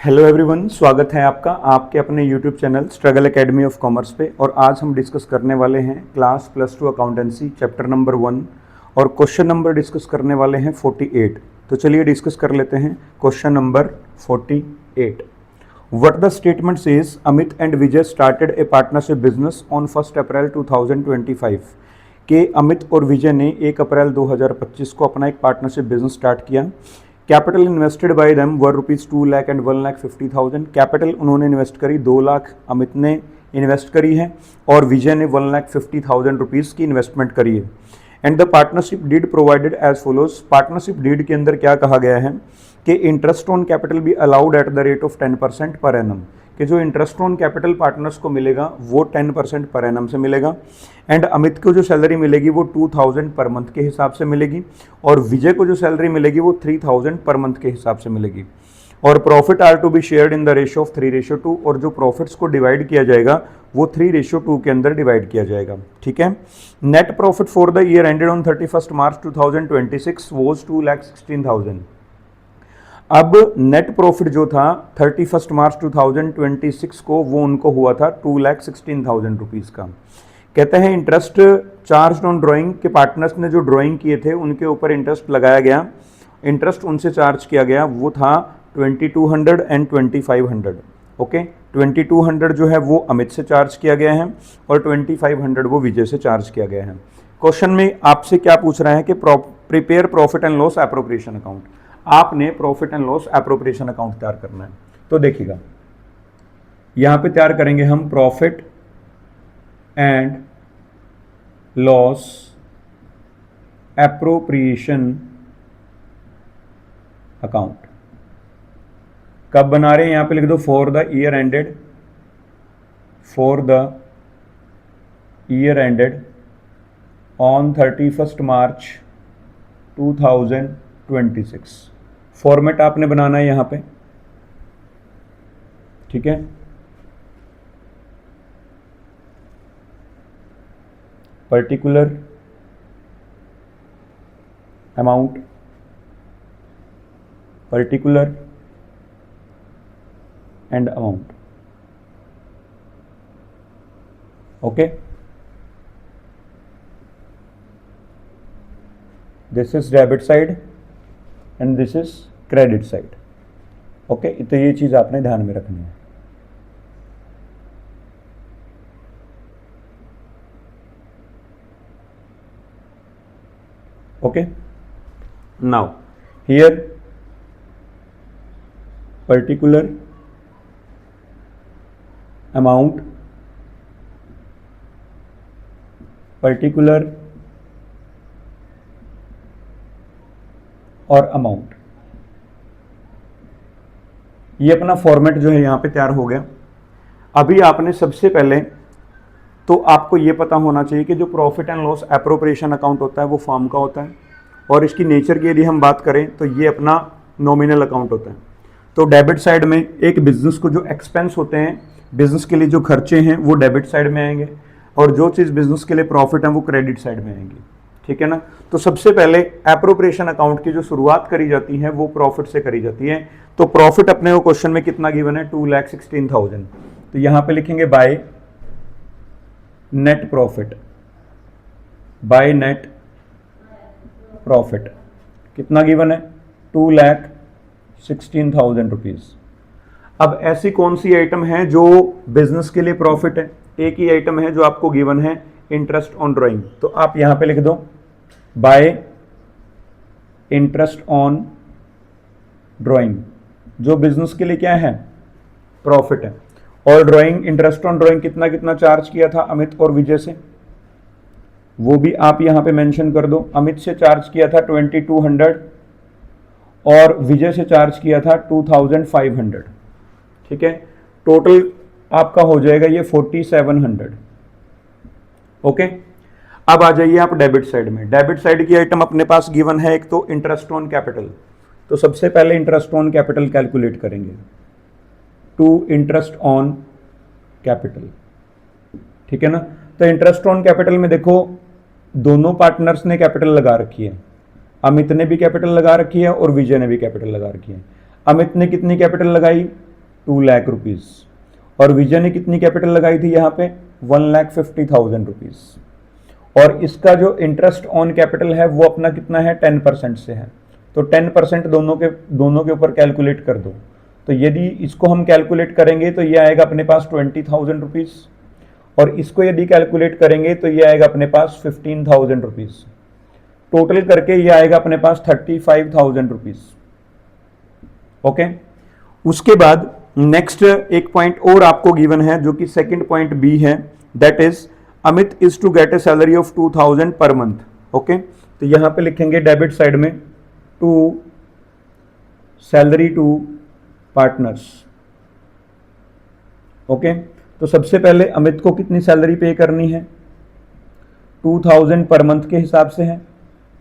Hello everyone, स्वागत है आपका आपके अपने YouTube channel struggle academy of commerce पे। और आज हम डिस्कस करने वाले हैं क्लास +2 अकाउंटेंसी चैप्टर नंबर 1 और क्वेश्चन नंबर डिस्कस करने वाले हैं 48। तो चलिए डिस्कस कर लेते हैं question number 48। What the statement says Amit and Vijay started A partnership business on 1 अप्रैल 2025 के अमित और विजय ने 1 अप्रैल 2025 को अपना एक पार्टनरशिप बिजनेस स्टार्ट किया। Capital invested bye them were ₹2 lakh and 1,50,000। Capital उन्होंने इन्वेस्ट करी 2 लाख अमित ने इन्वेस्ट करी है और विजय ने 1,50,000 रुपीज़ की इन्वेस्टमेंट करी है। And the partnership deed provided as follows. Partnership deed के अंदर क्या कहा गया है कि इंटरेस्ट ऑन कैपिटल भी allowed at the rate of 10% per annum, कि जो इंटरेस्ट ऑन कैपिटल पार्टनर्स को मिलेगा वो 10% पर एनम से मिलेगा। एंड अमित को जो सैलरी मिलेगी वो 2,000 पर मंथ के हिसाब से मिलेगी और विजय को जो सैलरी मिलेगी वो 3,000 पर मंथ के हिसाब से मिलेगी। और profit are to be shared in the ratio of 3:2 और जो प्रॉफिट्स को डिवाइड किया जाएगा वो 3:2 के अंदर डिवाइड किया जाएगा। ठीक है। Net profit for the year ended on 31 March 2026 was 2,16,000। अब नेट प्रॉफिट जो था 31 मार्च 2026 को वो उनको हुआ था 2,16,000 रुपीज़ का। कहते हैं इंटरेस्ट चार्ज ऑन ड्राइंग के पार्टनर्स ने जो ड्राइंग किए थे उनके ऊपर इंटरेस्ट लगाया गया। इंटरेस्ट उनसे चार्ज किया गया वो था 2,200 एंड 2,500। ओके, 2,200 जो है वो अमित से चार्ज किया गया है और 2,500 वो विजय से चार्ज किया गया है। क्वेश्चन में आपसे क्या पूछ रहा है कि prepare profit and loss appropriation account. आपने profit and loss appropriation account तैयार करना है। तो देखिएगा यहां पे तैयार करेंगे हम profit and loss appropriation account. कब बना रहे हैं यहां पे लिख दो for the year ended, for the year ended on 31 March 2026। Format आपने बनाना है यहां पे। ठीक है, particular amount, particular and amount. Okay, this is debit side and this is credit side. Okay, तो ये चीज आपने ध्यान में रखनी है। Okay, now here particular amount, particular और अमाउंट, ये अपना फॉर्मेट जो है यहां पे तैयार हो गया। अभी आपने सबसे पहले तो आपको ये पता होना चाहिए कि जो profit and loss appropriation account होता है वो फर्म का होता है और इसकी नेचर की यदि हम बात करें तो ये अपना नॉमिनल अकाउंट होता है। तो डेबिट साइड में एक बिजनेस को जो एक्सपेंस होते हैं, बिजनेस के लिए जो खर्चे हैं वो डेबिट साइड में आएंगे और जो चीज़ बिजनेस के लिए प्रॉफिट है वो क्रेडिट साइड में आएंगी। ठीक है ना। तो सबसे पहले एप्रोप्रिएशन अकाउंट की जो शुरुआत करी जाती है वो प्रॉफिट से करी जाती है। तो प्रॉफिट अपने को क्वेश्चन में कितना गिवन है 2,16,000। तो यहां पे लिखेंगे bye net profit, bye net profit कितना गिवन है 2,16,000 रुपीज। अब ऐसी कौन सी आइटम है जो बिजनेस के लिए प्रॉफिट है? एक ही आइटम है जो आपको गिवन है इंटरेस्ट ऑन ड्राइंग। तो आप यहां पे लिख दो बाय इंटरेस्ट ऑन ड्राइंग, जो बिजनेस के लिए क्या है प्रॉफिट है। और ड्राइंग, इंटरेस्ट ऑन ड्राइंग कितना कितना चार्ज किया था अमित और विजय से, वो भी आप यहां पे मेंशन कर दो। अमित से चार्ज किया था 2,200 और विजय से चार्ज किया था 2,500। ठीक है, टोटल आपका हो जाएगा ये 4,700। ओके, अब आ जाइए आप डेबिट साइड में। डेबिट साइड की आइटम अपने पास गिवन है एक तो इंटरेस्ट ऑन कैपिटल। तो सबसे पहले इंटरेस्ट ऑन कैपिटल कैलकुलेट करेंगे, टू इंटरेस्ट ऑन कैपिटल। ठीक है ना। तो इंटरेस्ट ऑन कैपिटल में देखो दोनों पार्टनर्स ने कैपिटल लगा रखी है, अमित ने भी कैपिटल लगा रखी है और विजय ने भी कैपिटल लगा रखी है। अमित ने कितनी कैपिटल लगाई 2 लाख रुपीज़, और विजय ने कितनी कैपिटल लगाई थी यहाँ पे 1,50,000 रुपीज़। और इसका जो इंटरेस्ट ऑन कैपिटल है वो अपना कितना है 10% से है, तो 10% दोनों के ऊपर कैलकुलेट कर दो। तो यदि इसको हम कैलकुलेट करेंगे तो ये आएगा अपने पास 20,000 रुपीज़, और इसको यदि कैलकुलेट करेंगे तो ये आएगा अपने पास 15,000 रुपीज़। टोटल करके ये आएगा अपने पास 35,000 रुपीज़। ओके, उसके बाद नेक्स्ट एक पॉइंट और आपको गिवन है जो कि सेकंड पॉइंट बी है, that is Amit is to get a salary of 2,000 per month. Okay, तो यहां पे लिखेंगे डेबिट साइड में to salary to partners. Okay, तो सबसे पहले अमित को कितनी सैलरी पे करनी है 2,000 पर मंथ के हिसाब से है,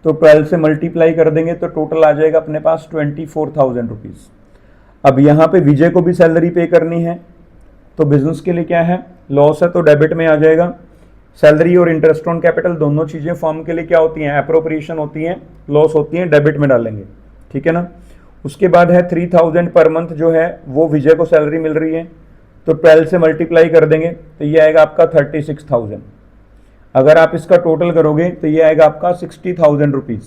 तो 12 से मल्टीप्लाई कर देंगे तो टोटल आ जाएगा अपने पास 24,000 रुपीज़। अब यहाँ पे विजय को भी सैलरी पे करनी है, तो बिजनेस के लिए क्या है लॉस है, तो डेबिट में आ जाएगा। सैलरी और इंटरेस्ट ऑन कैपिटल दोनों चीज़ें फॉर्म के लिए क्या होती हैं एप्रोप्रिएशन होती हैं, लॉस होती हैं, डेबिट में डालेंगे, ठीक है ना। उसके बाद है 3,000 पर मंथ जो है वो विजय को सैलरी मिल रही है, तो 12 से मल्टीप्लाई कर देंगे तो ये आएगा आपका 36,000। अगर आप इसका टोटल करोगे तो ये आएगा आपका 60,000 रुपीज़,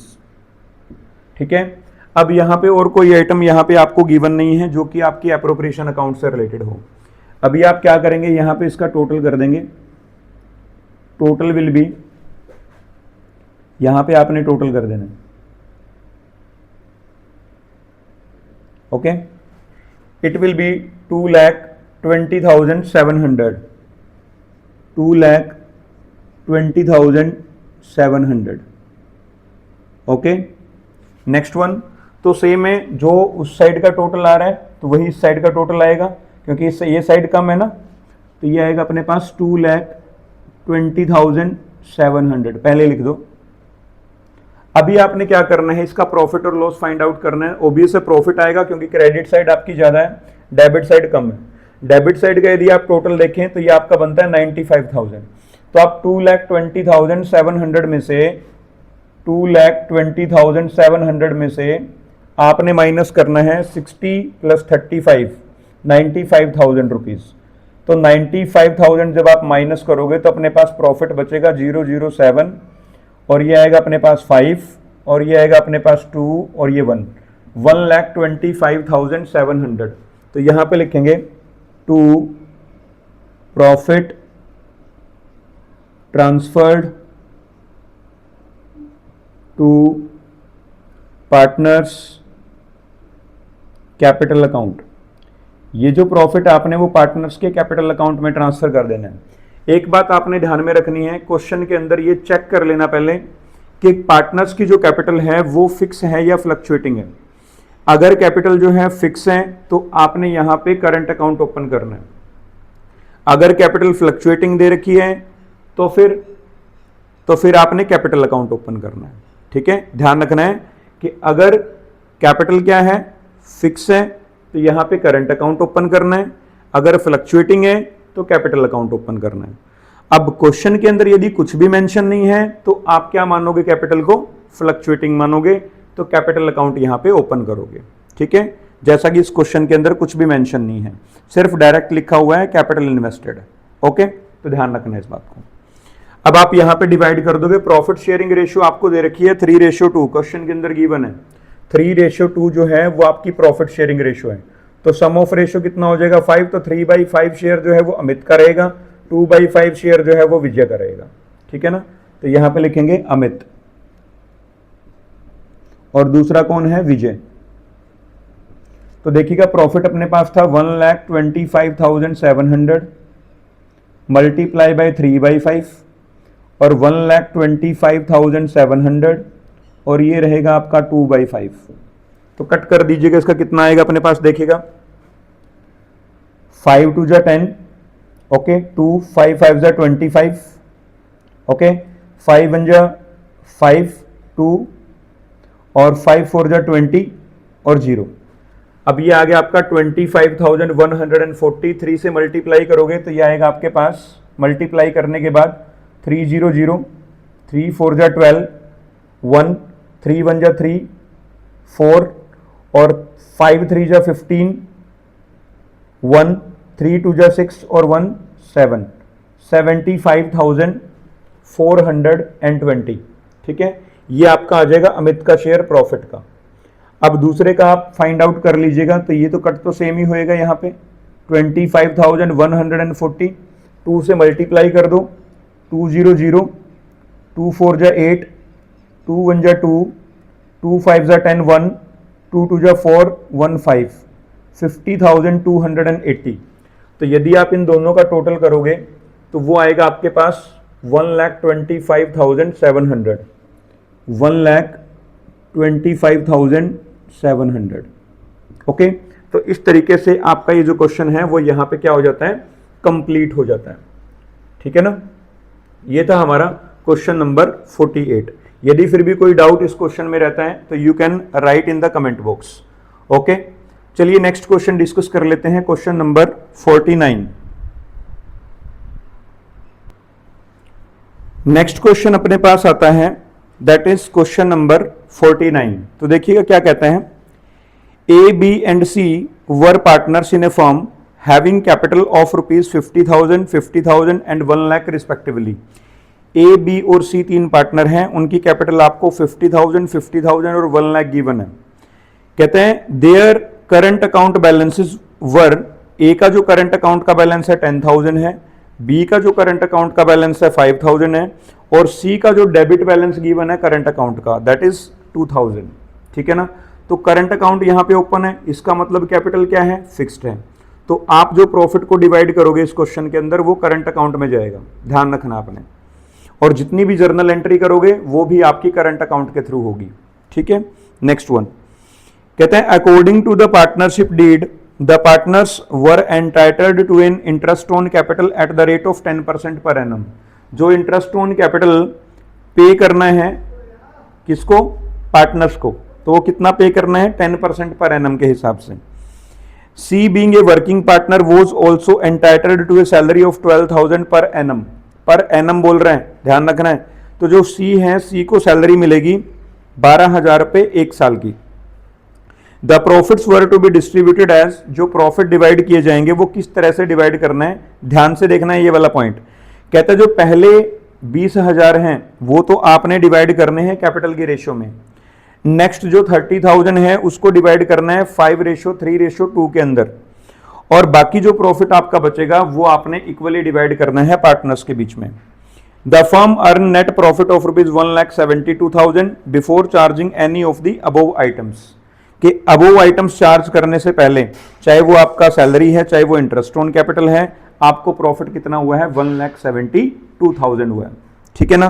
ठीक है। अब यहाँ पे और कोई आइटम यहाँ पे आपको गिवन नहीं है जो कि आपकी एप्रोप्रिएशन अकाउंट से रिलेटेड हो। अभी आप क्या करेंगे यहाँ पे इसका टोटल कर देंगे, टोटल विल बी, यहाँ पे आपने टोटल कर देना, okay. It will B 2,20,700, 2,20,700, okay. Next one, तो सेम है, जो उस साइड का टोटल आ रहा है तो वही इस साइड का टोटल आएगा, क्योंकि इससे ये साइड कम है ना, तो ये आएगा अपने पास 2,20,700, पहले लिख दो। अभी आपने क्या करना है, इसका प्रॉफिट और लॉस फाइंड आउट करना है। ओबीएस से प्रॉफिट आएगा क्योंकि क्रेडिट साइड आपकी ज़्यादा है, डेबिट साइड कम है। डेबिट साइड का यदि आप टोटल देखें तो ये आपका बनता है 95,000, तो आप 2,20,700 में से 2,20,700 में से आपने माइनस करना है 60 + 35, 95,000 रुपीज़। तो 95,000 जब आप माइनस करोगे तो अपने पास प्रॉफिट बचेगा 007, और ये आएगा अपने पास 5, और ये आएगा अपने पास 2, और ये 1, 1,25,700। तो यहाँ पे लिखेंगे to profit transferred to partners capital account. ये जो प्रॉफिट आपने वो पार्टनर्स के कैपिटल अकाउंट में ट्रांसफर कर देना है। एक बात आपने ध्यान में रखनी है, क्वेश्चन के अंदर ये चेक कर लेना पहले कि पार्टनर्स की जो कैपिटल है वो फिक्स है या फ्लक्चुएटिंग है। अगर कैपिटल जो है फिक्स है तो आपने यहाँ पे करंट अकाउंट ओपन करना है। अगर कैपिटल फ्लक्चुएटिंग दे रखी है तो फिर आपने कैपिटल अकाउंट ओपन करना है, ठीक है। ध्यान रखना है कि अगर कैपिटल क्या है फिक्स है तो यहाँ पे करंट अकाउंट ओपन करना है, अगर फ्लक्चुएटिंग है तो कैपिटल अकाउंट ओपन करना है। अब क्वेश्चन के अंदर यदि कुछ भी मेंशन नहीं है तो आप क्या मानोगे, कैपिटल को फ्लक्चुएटिंग मानोगे, तो कैपिटल अकाउंट यहाँ पे ओपन करोगे, ठीक है। जैसा कि इस क्वेश्चन के अंदर कुछ भी मेंशन नहीं है, सिर्फ डायरेक्ट लिखा हुआ है कैपिटल इन्वेस्टेड, ओके। तो ध्यान रखना है इस बात को। अब आप यहाँ पे डिवाइड कर दोगे, प्रॉफिट शेयरिंग रेशियो आपको दे रखी है 3:2, क्वेश्चन के अंदर गिवन है 3:2 जो है वो आपकी प्रॉफिट शेयरिंग रेशियो है। तो सम ऑफ रेशियो कितना हो जाएगा 5, तो 3/5 शेयर जो है वो अमित का रहेगा, 2/5 शेयर जो है वो विजय का रहेगा, ठीक है ना। तो यहाँ पे लिखेंगे अमित, और दूसरा कौन है विजय। तो देखिएगा प्रॉफिट अपने पास था 1,25,700 मल्टीप्लाई बाय 3/5 और 1,25,700, और ये रहेगा आपका 2/5। तो कट कर दीजिएगा, इसका कितना आएगा अपने पास देखिएगा, 5 2 जा 10, ओके, 2 5 5 जा 25, ओके, 5 1 जा 5 2, और 5 4 जा 20 और 0। अब ये आ गया आपका 25,143 से मल्टीप्लाई करोगे तो ये आएगा आपके पास, मल्टीप्लाई करने के बाद 300, 3 4 जा 12, 1 3 1 जा 3 4, और 5 3 जा 15, 1, 3 2 जा 6 और 1 7, 75,420। ठीक है, ये आपका आ जाएगा अमित का शेयर प्रॉफिट का। अब दूसरे का आप फाइंड आउट कर लीजिएगा, तो ये तो कट तो सेम ही होएगा यहाँ पे 25,140, 2 से मल्टीप्लाई कर दो, 200, 2 4 जा 8, 2 1 जा 2, 2 5 जा 10, 1, 2 2 जा 4, 1 5, 50,280। तो यदि आप इन दोनों का टोटल करोगे तो वो आएगा आपके पास 1,25,700, 1,25,700। ओके, तो इस तरीके से आपका ये जो क्वेश्चन है वो यहां पे क्या हो जाता है, कंप्लीट हो जाता है। ठीक है ना, ये था हमारा क्वेश्चन नंबर 48। यदि फिर भी कोई डाउट इस क्वेश्चन में रहता है तो you can write in the comment box. Okay, चलिए नेक्स्ट क्वेश्चन डिस्कस कर लेते हैं, क्वेश्चन नंबर 49। नेक्स्ट क्वेश्चन अपने पास आता है, दैट इज क्वेश्चन नंबर 49। तो देखिएगा क्या कहते हैं, A B and C were partners in a firm having capital of rupees 50,000, 50,000 and 1 lakh respectively. A B और सी तीन पार्टनर हैं, उनकी कैपिटल आपको 50,000, 50,000 और 1 लाख गिवन है। कहते हैं देयर करंट अकाउंट बैलेंसेस वर, ए का जो करंट अकाउंट का बैलेंस है 10,000 है, बी का जो करंट अकाउंट का बैलेंस है 5,000 है, और सी का जो डेबिट बैलेंस गिवन है करंट अकाउंट का दैट इज 2,000। ठीक है ना, तो करंट अकाउंट यहां पे ओपन है, इसका मतलब कैपिटल क्या है, फिक्स्ड है। तो आप जो प्रॉफिट को डिवाइड करोगे इस क्वेश्चन के अंदर वो करंट अकाउंट में जाएगा, ध्यान रखना आपने, और जितनी भी जर्नल एंट्री करोगे वो भी आपकी करंट अकाउंट के थ्रू होगी। ठीक है, नेक्स्ट वन कहते हैं according to the partnership deed the partners were entitled to an interest on capital at the rate of 10% per annum. जो इंटरेस्ट ऑन कैपिटल पे करना है किसको, पार्टनर्स को, तो वो कितना पे करना है, 10% पर एनम के हिसाब से। C being a working partner was also entitled to a salary of 12,000 per annum. Per annum बोल रहे हैं, ध्यान रखना है। तो जो सी है, सी को सैलरी मिलेगी 12,000 रुपए एक साल की। The profits were to be distributed as, जो प्रॉफिट डिवाइड किए जाएंगे वो किस तरह से डिवाइड करना है, ध्यान से देखना है ये वाला पॉइंट। कहता है जो पहले 20,000 हैं वो तो आपने डिवाइड करने हैं कैपिटल की रेशियो में। नेक्स्ट जो 30,000 है उसको डिवाइड करना है 5:3:2 के अंदर, और बाकी जो प्रॉफिट आपका बचेगा वो आपने इक्वली डिवाइड करना है पार्टनर्स के बीच में। The firm earn net profit of rupees 1,72,000 before charging any of the above items. कि अबोव आइटम्स चार्ज करने से पहले, चाहे वो आपका सैलरी है चाहे वो इंटरेस्ट ऑन कैपिटल है, आपको प्रॉफिट कितना हुआ है, 1,72,000 हुआ है। ठीक है ना,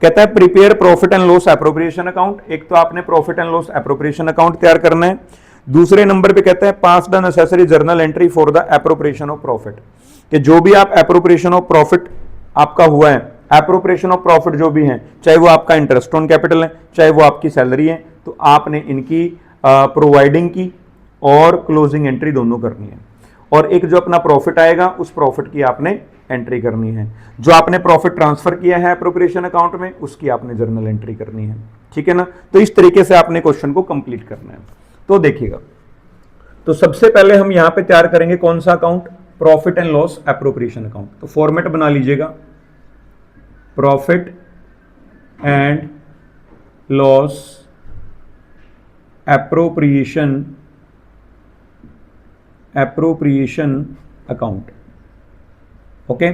कहता है prepare profit and loss appropriation account. एक तो आपने profit and loss appropriation account तैयार करना है, दूसरे नंबर पे कहता है pass the necessary journal entry for the appropriation of profit. कि जो भी आप एप्रोप्रिएशन ऑफ प्रॉफिट आपका हुआ है, एप्रोप्रिएशन ऑफ प्रॉफिट जो भी है, चाहे वो आपका इंटरेस्ट ऑन कैपिटल है चाहे वो आपकी सैलरी है, तो आपने इनकी प्रोवाइडिंग की और क्लोजिंग एंट्री दोनों करनी है। और एक जो अपना प्रॉफिट आएगा उस प्रॉफिट की आपने एंट्री करनी है। जो आपने प्रॉफिट ट्रांसफर किया है एप्रोप्रिएशन अकाउंट में उसकी आपने जर्नल एंट्री करनी है। ठीक है ना, तो इस तरीके से आपने क्वेश्चन को कंप्लीट करना है। तो देखिएगा, तो सबसे पहले हम यहां पे तैयार करेंगे कौन सा account, profit and loss appropriation account. तो फॉर्मेट बना लीजिएगा, profit and loss appropriation account. Okay,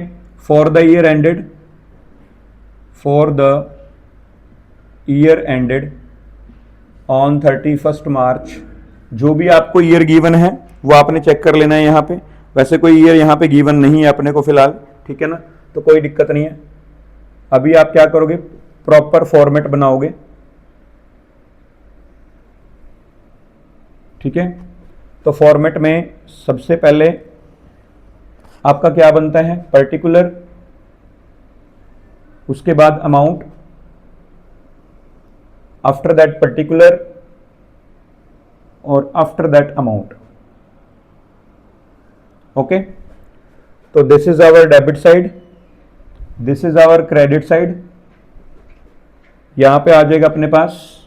for the year ended on 31 मार्च। जो भी आपको ईयर गिवन है वो आपने चेक कर लेना है यहाँ पे। वैसे कोई ईयर यहाँ पे गिवन नहीं है अपने को फिलहाल, ठीक है ना, तो कोई दिक्कत नहीं है। अभी आप क्या करोगे, प्रॉपर फॉर्मेट बनाओगे। ठीक है, तो फॉर्मेट में सबसे पहले आपका क्या बनता है, पर्टिकुलर, उसके बाद अमाउंट, आफ्टर दैट पर्टिकुलर और आफ्टर दैट अमाउंट। ओके, तो this is our debit side, this is our credit side. यहां पे आ जाएगा अपने पास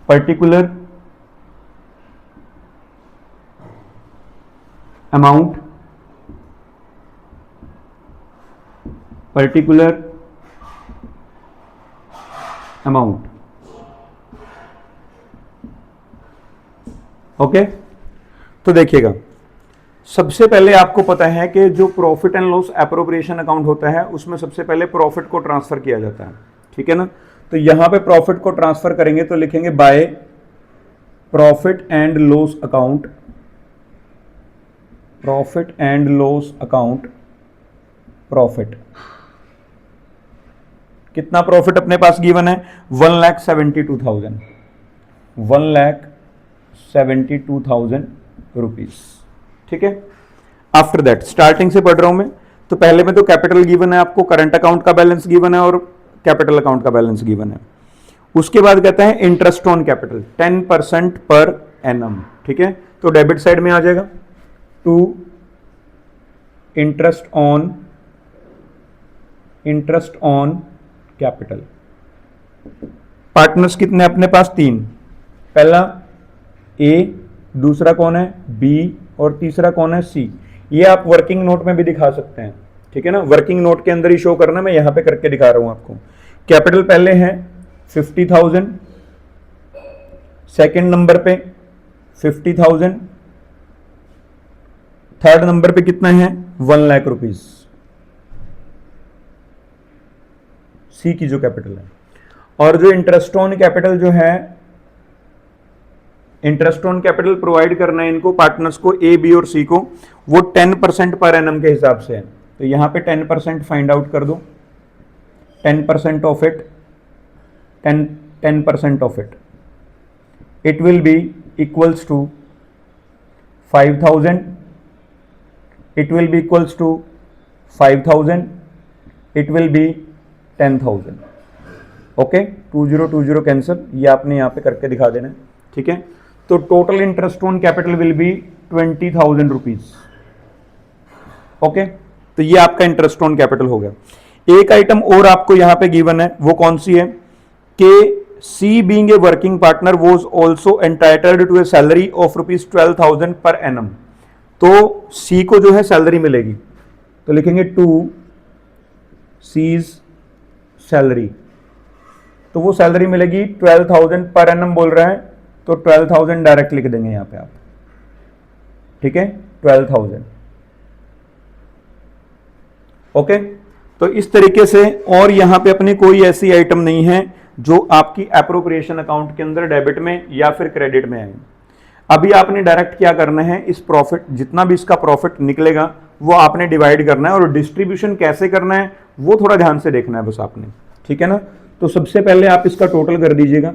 particular, amount, particular amount. Okay, तो देखिएगा, सबसे पहले आपको पता है कि जो profit and loss appropriation account होता है उसमें सबसे पहले प्रॉफिट को ट्रांसफर किया जाता है, ठीक है ना। तो यहां पे प्रॉफिट को ट्रांसफर करेंगे तो लिखेंगे by profit and loss account, profit and loss account, profit. कितना प्रॉफिट अपने पास गिवन है? 1,72,000, 1,72,000 रुपीज, ठीक है। आफ्टर दैट स्टार्टिंग से पढ़ रहा हूं मैं, तो पहले में तो कैपिटल गिवन है आपको, करंट अकाउंट का बैलेंस गिवन है और कैपिटल अकाउंट का बैलेंस गिवन है। उसके बाद कहता है interest on capital 10% per annum, ठीक है। तो डेबिट साइड में आ जाएगा to interest on capital. Partners कितने अपने पास? 3। पहला ए, दूसरा कौन है? बी, और तीसरा कौन है? सी। ये आप वर्किंग नोट में भी दिखा सकते हैं, ठीक है ना। वर्किंग नोट के अंदर ही शो करना, मैं यहां पे करके दिखा रहा हूं आपको। कैपिटल पहले है 50,000, सेकंड नंबर पे 50,000, थर्ड नंबर पे कितना है? 1 लाख रुपीज, सी की जो कैपिटल है। और जो इंटरेस्ट ऑन कैपिटल जो है, इंटरेस्ट ऑन कैपिटल प्रोवाइड करना है इनको पार्टनर्स को, ए, बी और सी को, वो 10% पर एनम के हिसाब से है। तो यहां पे 10% फाइंड आउट कर दो, 10% of it, 10% of it, it will be equals to 5,000, it will be equals to 5,000, it will be 10,000। Okay, 2020 cancel, ये आपने यहां पे करके दिखा देना है, ठीक है। तो total interest on capital will be 20,000 rupees. Okay, तो ये आपका इंटरेस्ट ऑन कैपिटल हो गया। एक आइटम और आपको यहां पे गिवन है, वो कौन सी है कि C being a working partner was also entitled to a salary of ₹12,000 per annum. तो सी को जो है सैलरी मिलेगी, तो लिखेंगे टू सीज सैलरी। तो वो सैलरी मिलेगी 12,000 पर एनम बोल रहा है, तो 12,000 डायरेक्ट लिख देंगे यहां पे आप, ठीक है, 12,000। ओके, तो इस तरीके से, और यहां पे अपनी कोई ऐसी आइटम नहीं है जो आपकी एप्रोप्रिएशन अकाउंट के अंदर डेबिट में या फिर क्रेडिट में है। अभी आपने डायरेक्ट क्या करना है, इस प्रॉफिट, जितना भी इसका प्रॉफिट निकलेगा वो आपने डिवाइड करना है, और डिस्ट्रीब्यूशन कैसे करना है वो थोड़ा ध्यान से देखना है बस आपने, ठीक है ना। तो सबसे पहले आप इसका टोटल कर दीजिएगा।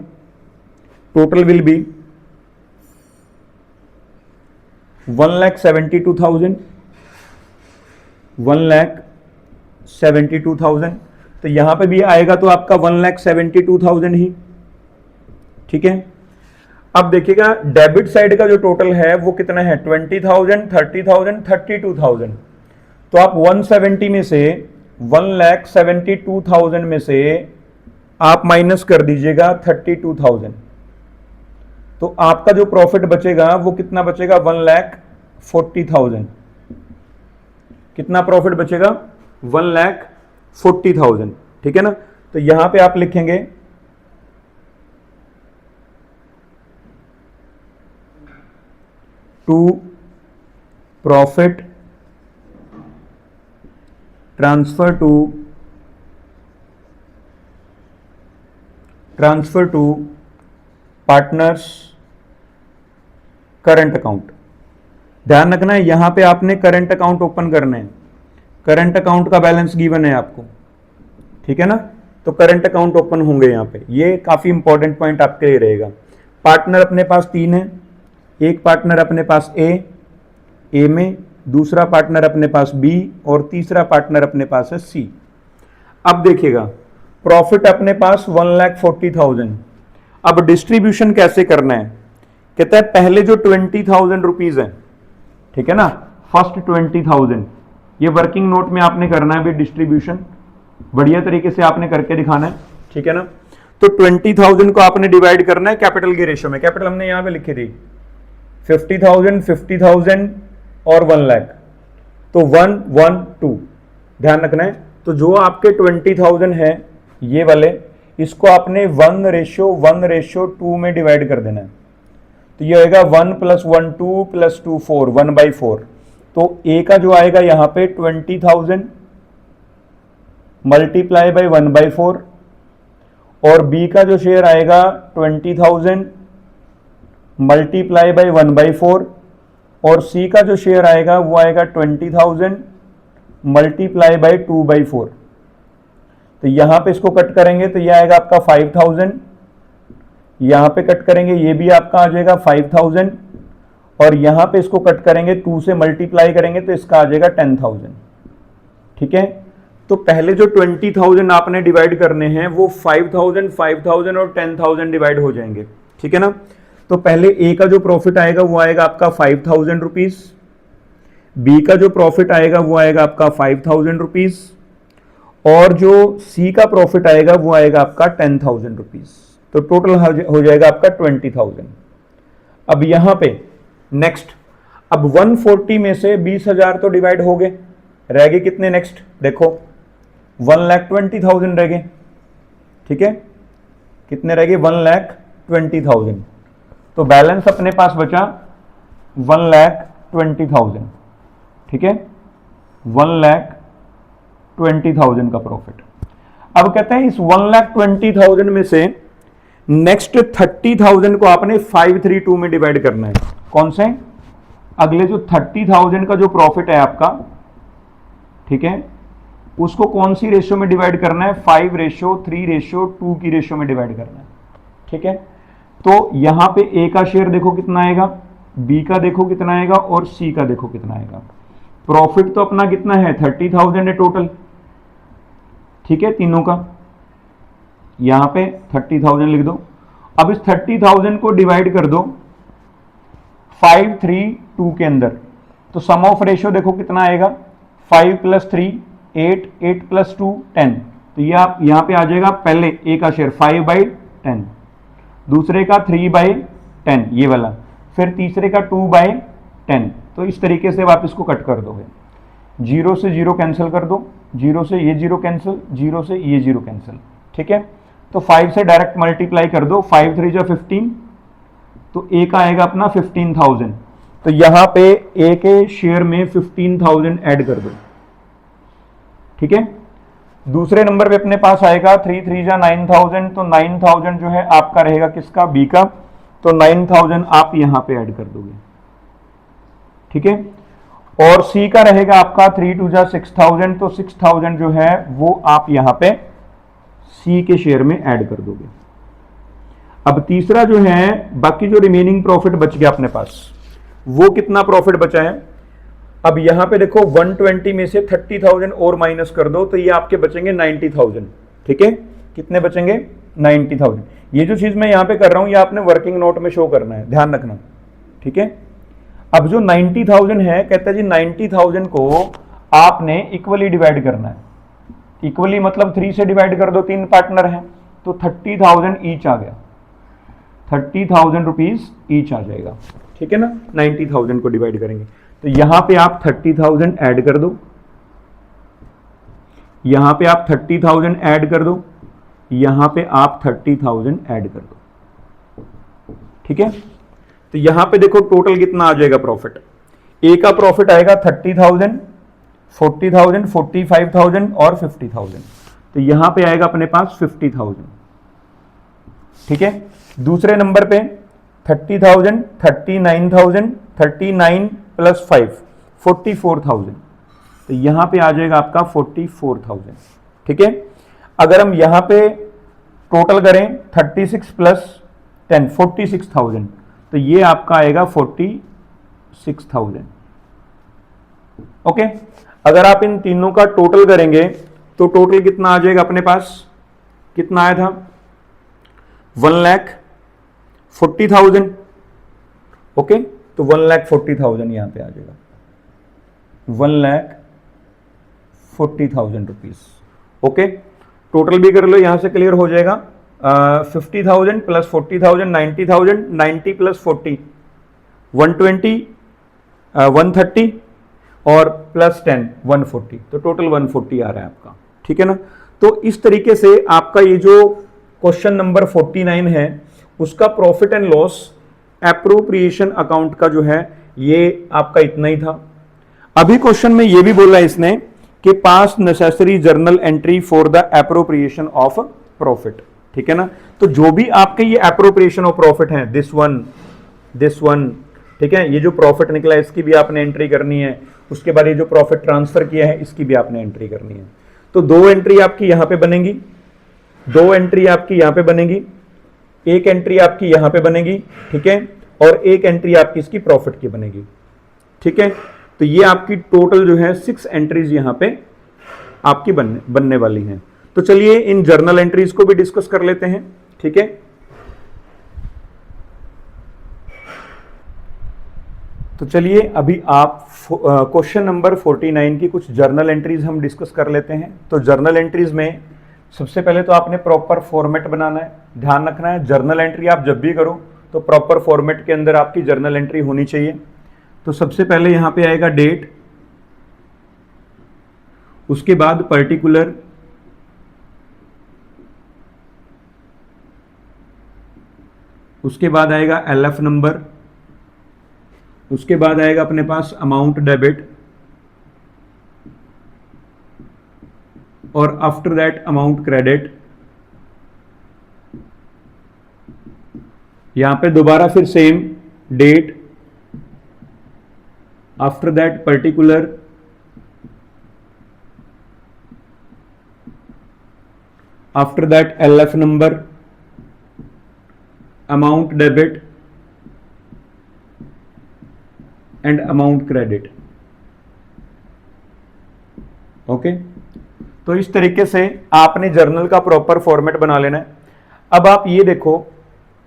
Total will be 1,72,000, 1,72,000। तो यहां पे भी आएगा तो आपका 1,72,000 ही, ठीक है। अब देखिएगा डेबिट साइड का जो टोटल है वो कितना है? 20,000, 30,000, 32,000। तो आप 170 में से, 1,72,000 में से आप माइनस कर दीजिएगा 32,000। तो आपका जो प्रॉफिट बचेगा वो कितना बचेगा? 1,40,000। कितना प्रॉफिट बचेगा? 1,40,000, ठीक है ना। तो यहां पे आप लिखेंगे to profit transfer to partners current account. ध्यान रखना है यहां पे आपने करंट अकाउंट ओपन करने हैं, करंट अकाउंट का बैलेंस गिवन है आपको, ठीक है ना। तो करंट अकाउंट ओपन होंगे यहां पे, ये काफी इंपॉर्टेंट पॉइंट आपके लिए रहेगा। पार्टनर अपने पास 3 है, एक पार्टनर अपने पास ए में, दूसरा पार्टनर अपने पास बी, और तीसरा पार्टनर अपने पास है सी। अब देखिएगा प्रॉफिट अपने पास 1,40,000। अब डिस्ट्रीब्यूशन कैसे करना है? कहता है पहले जो 20,000 रुपीज है, ठीक है ना, फर्स्ट 20,000, ये वर्किंग नोट में आपने करना है भी डिस्ट्रीब्यूशन, बढ़िया तरीके से आपने करके दिखाना है, ठीक है ना। तो 20,000 को आपने डिवाइड करना है कैपिटल के रेशियो में। कैपिटल हमने यहां पे लिखी थी 50,000, 50,000, और 1 लाख, तो 1 1 2 ध्यान रखना है। तो जो आपके 20,000 है ये वाले, इसको आपने 1:1:2 में डिवाइड कर देना है। तो ये होएगा 1 + 1 2 + 2 4 1/4। तो ए का जो आएगा यहाँ पे 20,000 मल्टीप्लाई बाई 1/4 और बी का जो शेयर आएगा 20,000 मल्टीप्लाई बाई 1/4 और सी का जो शेयर आएगा वो आएगा 20,000 मल्टीप्लाई बाई 2/4। तो यहां पे इसको कट करेंगे तो ये आएगा आपका 5,000, यहां पे कट करेंगे ये भी आपका आ जाएगा 5,000 और यहां पे इसको कट करेंगे 2 से मल्टीप्लाई करेंगे तो इसका आ जाएगा 10,000। ठीक है, तो पहले जो 20,000 आपने डिवाइड करने हैं वो 5,000 5,000 और 10,000 डिवाइड हो जाएंगे। ठीक है ना, तो पहले ए का जो प्रॉफिट आएगा वो आएगा आपका 5,000 रुपीज, बी का जो प्रॉफिट आएगा वो आएगा आपका 5,000 रुपीज और जो सी का प्रॉफिट आएगा वो आएगा आपका 10,000 रुपीज। तो टोटल हो जाएगा आपका 20,000। अब यहां पे नेक्स्ट, अब 140 में से 20,000 तो डिवाइड हो गए, रह गए कितने नेक्स्ट देखो 1,20,000 रह गए। ठीक है, कितने रह गए 1,20,000। तो बैलेंस अपने पास बचा 1,20,000। ठीक है, 1,20,000 का प्रॉफिट। अब कहते हैं इस 1,20,000 में से नेक्स्ट 30,000 को आपने 532 में डिवाइड करना है। कौन से? अगले जो 30,000 का जो प्रॉफिट है आपका, ठीक है, उसको कौन सी रेशियो में डिवाइड करना है? 5:3:2 की रेशियो में डिवाइड करना है। ठीक है, तो यहां पे ए का शेयर देखो कितना आएगा, बी का देखो कितना आएगा और सी का देखो कितना आएगा। प्रॉफिट तो अपना कितना है 30,000 है टोटल। ठीक है, तीनों का यहां पे 30,000 लिख दो। अब इस 30,000 को डिवाइड कर दो 5:3:2 के अंदर, तो सम ऑफ रेशियो देखो कितना आएगा 5 + 3 8 8 + 2 10। तो ये आप यहां पे आ जाएगा पहले ए का शेयर 5/10, दूसरे का 3/10 ये वाला, फिर तीसरे का 2/10। तो इस तरीके से आप इसको कट कर दोगे, 0 से 0 कैंसिल कर दो, 0 से ये 0 कैंसिल, 0 से ये 0 कैंसिल। ठीक है, तो 5 से डायरेक्ट मल्टीप्लाई कर दो, 5 3 = 15, तो ए का आएगा अपना 15,000। तो यहां पे ए के शेयर में 15,000 ऐड कर दो। ठीक है, दूसरे नंबर पे अपने पास आएगा 3 3 = 9,000, तो 9,000 जो है आपका रहेगा किसका? बी का। तो 9,000 आप यहां पे ऐड कर दोगे। ठीक है, और सी का रहेगा आपका 3 2 = 6,000, तो 6,000 जो है वो आप यहां पे सी के शेयर में ऐड कर दोगे। अब तीसरा जो है, बाकी जो रिमेनिंग प्रॉफिट बच गया अपने पास, वो कितना प्रॉफिट बचा है? अब यहां पे देखो 120 में से 30,000 और माइनस कर दो, तो ये आपके बचेंगे 90,000। ठीक है, कितने बचेंगे? 90,000। ये जो चीज मैं यहां पे कर रहा हूं ये आपने वर्किंग नोट में शो करना है, ध्यान रखना। ठीक है, अब जो 90,000 है, कहता है जी 90,000 को आपने इक्वली डिवाइड करना है। इक्वली मतलब 3 से डिवाइड कर दो, 3 पार्टनर हैं, तो 30,000 ईच आ गया, 30,000 रुपीज ईच आ जाएगा। ठीक है ना, 90,000 को डिवाइड करेंगे तो यहां पे आप 30,000 ऐड कर दो, यहां पे आप 30,000 ऐड कर दो, यहां पे आप 30,000 ऐड कर दो। ठीक है, तो यहां पे देखो टोटल कितना आ जाएगा प्रॉफिट। ए का प्रॉफिट आएगा 30,000, 40,000, 45,000 और 50,000। तो यहां पे आएगा अपने पास 50,000। ठीक है, दूसरे नंबर पे 30,000, 39,000, 39 + 5 44,000। तो यहां पे आ जाएगा आपका 44,000। ठीक है, अगर हम यहां पे टोटल करें 36 + 10 46,000, तो ये आपका आएगा 46,000। ओके, अगर आप इन तीनों का टोटल करेंगे तो टोटल कितना आ जाएगा अपने पास? कितना आया था? 1,40,000। ओके, तो 1,40,000 यहां पे आ जाएगा, 1,40,000 रुपीज। ओके, टोटल भी कर लो, यहां से क्लियर हो जाएगा। 50,000 + 40,000 90,000, 90 + 40 120, 130 और प्लस 10 140, तो टोटल 140 आ रहा है आपका, ठीक है ना। तो इस तरीके से आपका ये जो क्वेश्चन नंबर 49 है उसका profit and loss appropriation account का जो है ये आपका इतना ही था। अभी क्वेश्चन में ये भी बोला इसने कि पास necessary journal entry for the appropriation of profit, ठीक है ना। तो जो भी आपके ये एप्रोप्रिएशन ऑफ प्रॉफिट है, दिस वन, ठीक है, ये जो प्रॉफिट निकला इसकी भी आपने एंट्री करनी है, उसके बाद ये जो प्रॉफिट ट्रांसफर किया है इसकी भी आपने एंट्री करनी है। तो 2 एंट्री आपकी यहां पे बनेगी, 2 एंट्री आपकी यहां पे बनेगी, 1 एंट्री आपकी यहां पे बनेगी, ठीक है, और 1 एंट्री आपकी इसकी प्रॉफिट की बनेगी, ठीक है। तो ये आपकी टोटल जो है 6 एंट्रीज यहां पे आपकी बनने वाली हैं। तो चलिए इन जर्नल एंट्रीज को भी डिस्कस कर लेते हैं, ठीक है। तो चलिए अभी आप क्वेश्चन नंबर 49 की कुछ जर्नल एंट्रीज हम डिस्कस कर लेते हैं। तो जर्नल एंट्रीज में सबसे पहले तो आपने प्रॉपर फॉर्मेट बनाना है, ध्यान रखना है जर्नल एंट्री आप जब भी करो तो प्रॉपर फॉर्मेट के अंदर आपकी जर्नल एंट्री होनी चाहिए। तो सबसे पहले यहां पे आएगा डेट, उसके बाद पर्टिकुलर, उसके बाद आएगा एलएफ नंबर, उसके बाद आएगा अपने पास अमाउंट डेबिट, और आफ्टर दैट अमाउंट क्रेडिट। यहां पे दोबारा फिर same date, after that particular, after that LF number, amount debit and amount credit. Okay, तो इस तरीके से आपने जर्नल का प्रॉपर फॉर्मेट बना लेना है। अब आप ये देखो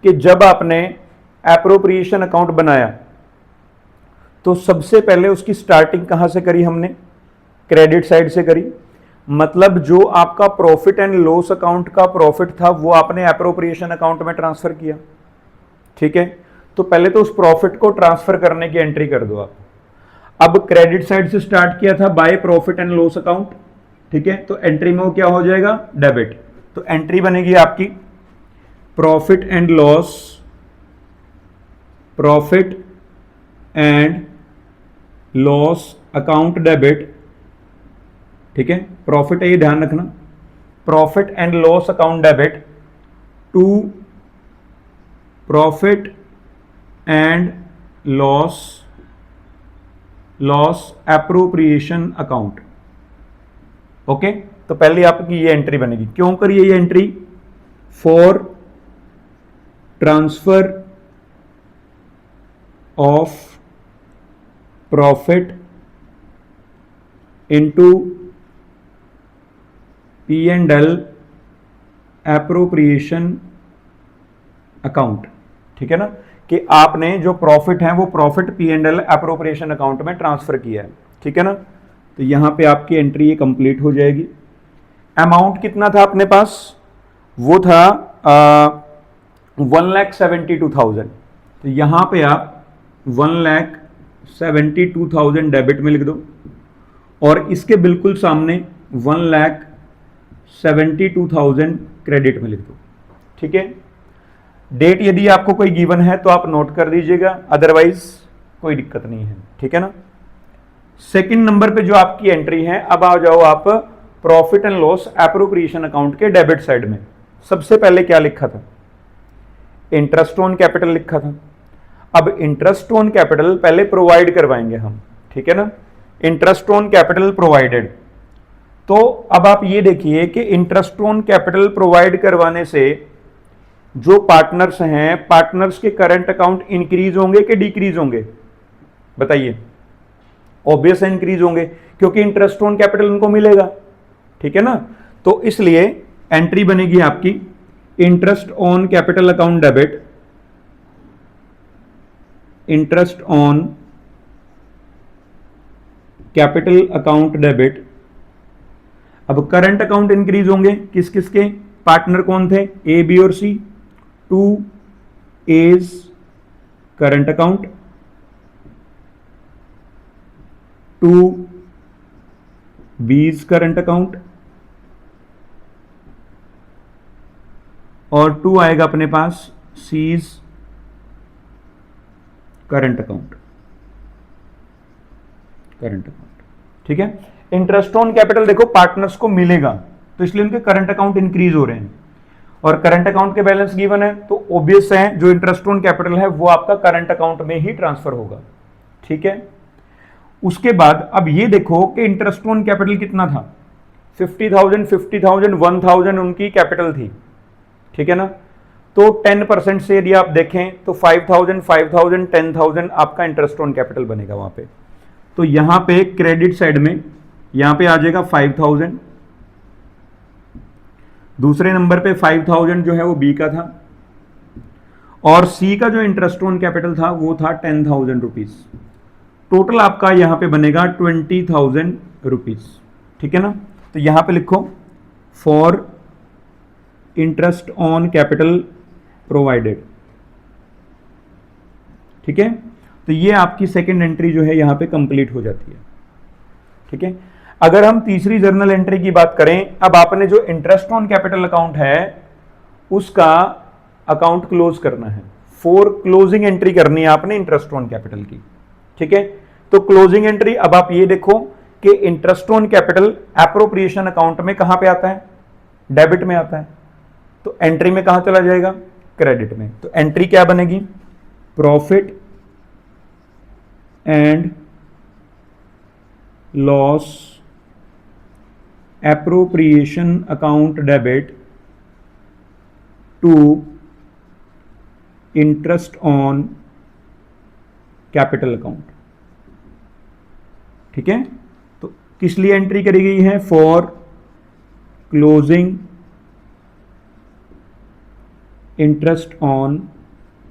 कि जब आपने एप्रोप्रिएशन अकाउंट बनाया तो सबसे पहले उसकी स्टार्टिंग कहां से करी हमने, क्रेडिट साइड से करी। मतलब जो आपका प्रॉफिट एंड लॉस अकाउंट का प्रॉफिट था वो आपने एप्रोप्रिएशन अकाउंट में ट्रांसफर किया, ठीक है। तो पहले तो उस प्रॉफिट को ट्रांसफर करने की एंट्री कर दो आप। अब क्रेडिट साइड से स्टार्ट किया था by profit and loss account, ठीक है, तो एंट्री में वो क्या हो जाएगा, डेबिट। तो एंट्री बनेगी आपकी profit and loss, profit and loss account debit, ठीक है, प्रॉफिट है ये ध्यान रखना, profit and loss account debit to profit and loss appropriation account. Okay, तो पहले आपकी ये एंट्री बनेगी। क्यों करिए ये entry, for transfer of profit into P and L appropriation account, ठीक है ना, कि आपने जो प्रॉफिट है वो profit P and L appropriation account में ट्रांसफर किया है, ठीक है ना। तो यहां पे आपकी एंट्री ये कंप्लीट हो जाएगी। अमाउंट कितना था अपने पास, वो था 1,72,000। तो यहां पे आप 1,72,000 डेबिट में लिख दो और इसके बिल्कुल सामने 1,72,000 क्रेडिट में लिख दो, ठीक है। डेट यदि आपको कोई गिवन है तो आप नोट कर दीजिएगा, अदरवाइज कोई दिक्कत नहीं है, ठीक है ना। सेकंड नंबर पे जो आपकी एंट्री है, अब आ जाओ आप profit and loss appropriation account के डेबिट साइड में। सबसे पहले क्या लिखा था, इंटरेस्ट ऑन कैपिटल लिखा था। अब इंटरेस्ट ऑन कैपिटल पहले प्रोवाइड करवाएंगे हम, ठीक है ना, इंटरेस्ट ऑन कैपिटल प्रोवाइडेड। तो अब आप ये देखिए कि इंटरेस्ट ऑन कैपिटल प्रोवाइड करवाने से जो पार्टनर्स हैं, पार्टनर्स के करंट अकाउंट इंक्रीज होंगे कि डिक्रीज होंगे, बताइए। ऑब्वियस है इंक्रीज होंगे क्योंकि इंटरेस्ट ऑन कैपिटल उनको मिलेगा, ठीक है ना। तो इसलिए एंट्री बनेगी आपकी interest on capital account debit, interest on capital account debit. अब करंट अकाउंट इंक्रीज होंगे, किस किस के, पार्टनर कौन थे, ए बी और सी। 2 A's current account to B's current account और टू आएगा अपने पास सीज करंट अकाउंट। ठीक है। इंटरेस्ट ऑन कैपिटल देखो पार्टनर्स को मिलेगा तो इसलिए उनके करंट अकाउंट इंक्रीज हो रहे हैं और करंट अकाउंट के बैलेंस गिवन है तो ऑब्वियस है जो इंटरेस्ट ऑन कैपिटल है वो आपका करंट अकाउंट में ही ट्रांसफर होगा। ठीक है। उसके बाद अब ये देखो कि इंटरेस्ट ऑन कैपिटल कितना था, 50,000 50,000 1,000 उनकी कैपिटल थी। ठीक है ना। तो 10% से यदि आप देखें तो 5,000 5,000 10,000 आपका इंटरेस्ट ऑन कैपिटल बनेगा वहां पे। तो यहां पे क्रेडिट साइड में यहां पे आ जाएगा 5,000, दूसरे नंबर पे 5,000 जो है वो बी का था और सी का जो इंटरेस्ट ऑन कैपिटल था वो था 10,000 रुपीज। टोटल आपका यहां पे बनेगा 20,000 रुपीज। ठीक है ना। तो यहां पे लिखो for interest on capital provided. ठीक है। तो ये आपकी सेकेंड एंट्री जो है यहां पे कंप्लीट हो जाती है। ठीक है। अगर हम तीसरी जर्नल एंट्री की बात करें, अब आपने जो इंटरेस्ट ऑन कैपिटल अकाउंट है उसका अकाउंट क्लोज करना है, फॉर क्लोजिंग एंट्री करनी है आपने इंटरेस्ट ऑन कैपिटल की। ठीक है। तो क्लोजिंग एंट्री अब आप ये देखो कि interest on capital appropriation account में कहां पे आता है, डेबिट में आता है। तो एंट्री में कहां चला जाएगा, क्रेडिट में। तो एंट्री क्या बनेगी, profit and loss appropriation account debit to interest on capital account. ठीक है। तो किस लिए एंट्री करी गई है, for closing interest on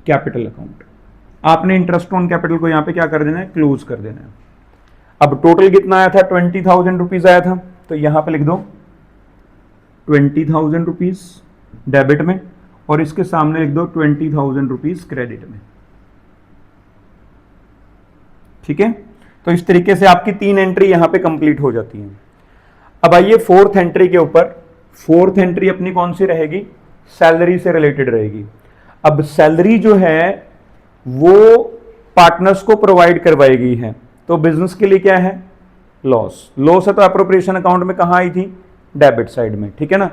capital account. आपने इंटरेस्ट ऑन कैपिटल को यहां पे क्या कर देना है, क्लोज कर देना है। अब टोटल कितना आया था, 20,000 रुपीज आया था। तो यहां पे लिख दो 20,000 रुपीज डेबिट में और इसके सामने लिख दो 20,000 रुपीज क्रेडिट में। ठीक है। तो इस तरीके से आपकी तीन एंट्री यहां पे कंप्लीट हो जाती है। अब आइए फोर्थ एंट्री के ऊपर। फोर्थ एंट्री अपनी कौन सी रहेगी, सैलरी से रिलेटेड रहेगी। अब सैलरी जो है वो पार्टनर्स को प्रोवाइड करवाई गई है तो बिजनेस के लिए क्या है, लॉस। लॉस है तो एप्रोप्रिएशन अकाउंट में कहां आई थी, डेबिट साइड में। ठीक है ना।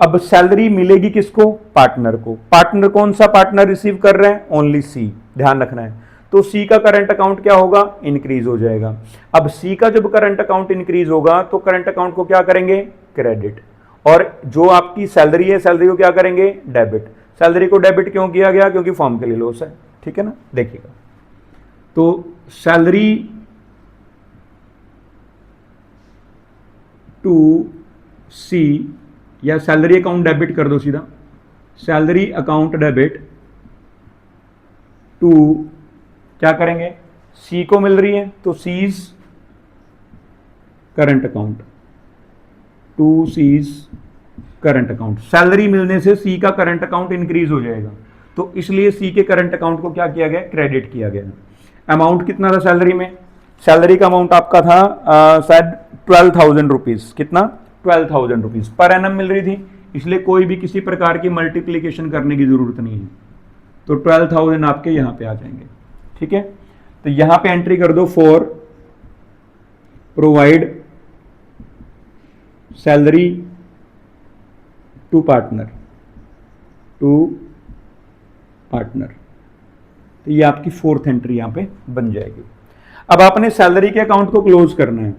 अब सैलरी मिलेगी किसको, पार्टनर को। पार्टनर कौन सा पार्टनर रिसीव कर रहे हैं, ओनली सी, ध्यान रखना है। तो सी का करंट अकाउंट क्या होगा, इंक्रीज हो जाएगा। अब सी का जब करंट अकाउंट इंक्रीज होगा तो करंट अकाउंट को क्या करेंगे, क्रेडिट। और जो आपकी सैलरी है सैलरी को क्या करेंगे, डेबिट। सैलरी को डेबिट क्यों किया गया, क्योंकि फॉर्म के लिए लॉस है। ठीक है ना। देखिएगा तो सैलरी टू सी या सैलरी अकाउंट डेबिट कर दो सीधा, सैलरी अकाउंट डेबिट टू क्या करेंगे, सी को मिल रही है तो C's current account, to C's current account. Salary मिलने से सी का करंट अकाउंट इंक्रीज हो जाएगा तो इसलिए सी के करंट अकाउंट को क्या किया गया, क्रेडिट किया गया। अमाउंट कितना था सैलरी में, सैलरी का अमाउंट आपका था शायद 12,000 रुपीज। कितना, 12,000 रुपीज पर एनम मिल रही थी, इसलिए कोई भी किसी प्रकार की मल्टीप्लीकेशन करने की जरूरत नहीं है। तो 12,000 आपके यहां पे आ जाएंगे। ठीक है। तो यहां पे एंट्री कर दो for provide salary to partner, तो ये आपकी फोर्थ एंट्री यहां पे बन जाएगी। अब आपने सैलरी के अकाउंट को क्लोज करना है,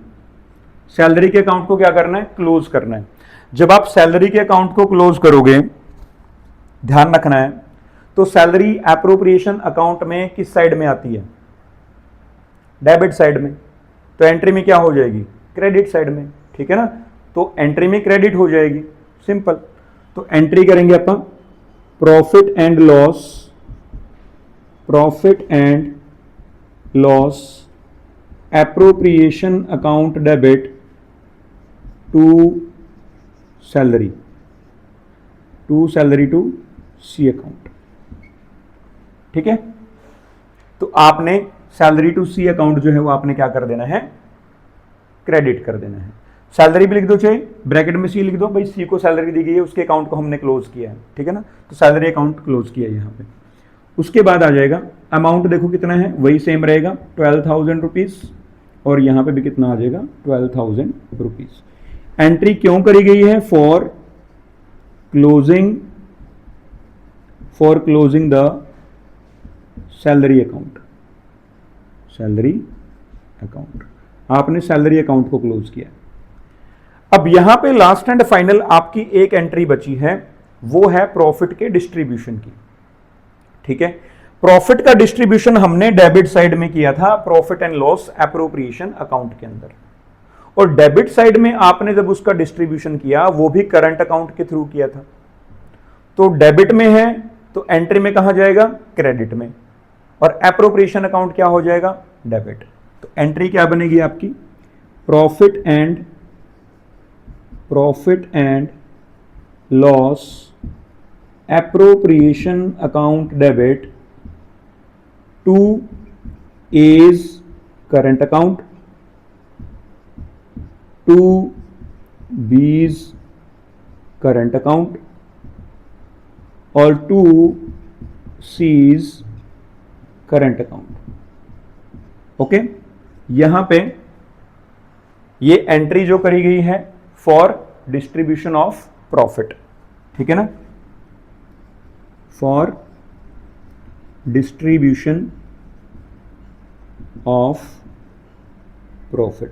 सैलरी के अकाउंट को क्या करना है, क्लोज करना है। जब आप सैलरी के अकाउंट को क्लोज करोगे, ध्यान रखना है, तो सैलरी एप्रोप्रिएशन अकाउंट में किस साइड में आती है, डेबिट साइड में। तो एंट्री में क्या हो जाएगी, क्रेडिट साइड में। ठीक है ना। तो एंट्री में क्रेडिट हो जाएगी, सिंपल। तो एंट्री करेंगे अपन profit and loss appropriation account debit to salary to C account. ठीक है। तो आपने सैलरी टू सी अकाउंट जो है वो आपने क्या कर देना है, क्रेडिट कर देना है। सैलरी भी लिख दो, चाहे ब्रैकेट में सी लिख दो, भाई सी को सैलरी दी गई है, उसके अकाउंट को हमने क्लोज किया है, ठीक है ना, तो सैलरी अकाउंट क्लोज किया है यहाँ पे। उसके बाद आ जाएगा अमाउंट, देखो कितना है, वही सेम रहेगा 12,000 रुपीज, और यहाँ पे भी कितना आ जाएगा 12,000 रुपीज। एंट्री क्यों करी गई है? For closing the salary account, salary account, आपने सैलरी अकाउंट को क्लोज किया। अब यहां पे लास्ट एंड फाइनल आपकी एक एंट्री बची है, वो है प्रॉफिट के डिस्ट्रीब्यूशन की, ठीक है। प्रॉफिट का डिस्ट्रीब्यूशन हमने डेबिट साइड में किया था, profit and loss appropriation account के अंदर, और डेबिट साइड में आपने जब उसका डिस्ट्रीब्यूशन किया वो भी करंट अकाउंट के थ्रू किया था। तो डेबिट में है तो एंट्री में कहां जाएगा? क्रेडिट में, और एप्रोप्रिएशन अकाउंट क्या हो जाएगा? डेबिट। तो एंट्री क्या बनेगी आपकी? Profit and loss appropriation account debit to A's current account, to B's current account, और to C's current account. Okay, यहां पे ये एंट्री जो करी गई है फॉर डिस्ट्रीब्यूशन ऑफ प्रॉफिट, ठीक है ना, फॉर डिस्ट्रीब्यूशन ऑफ प्रॉफिट,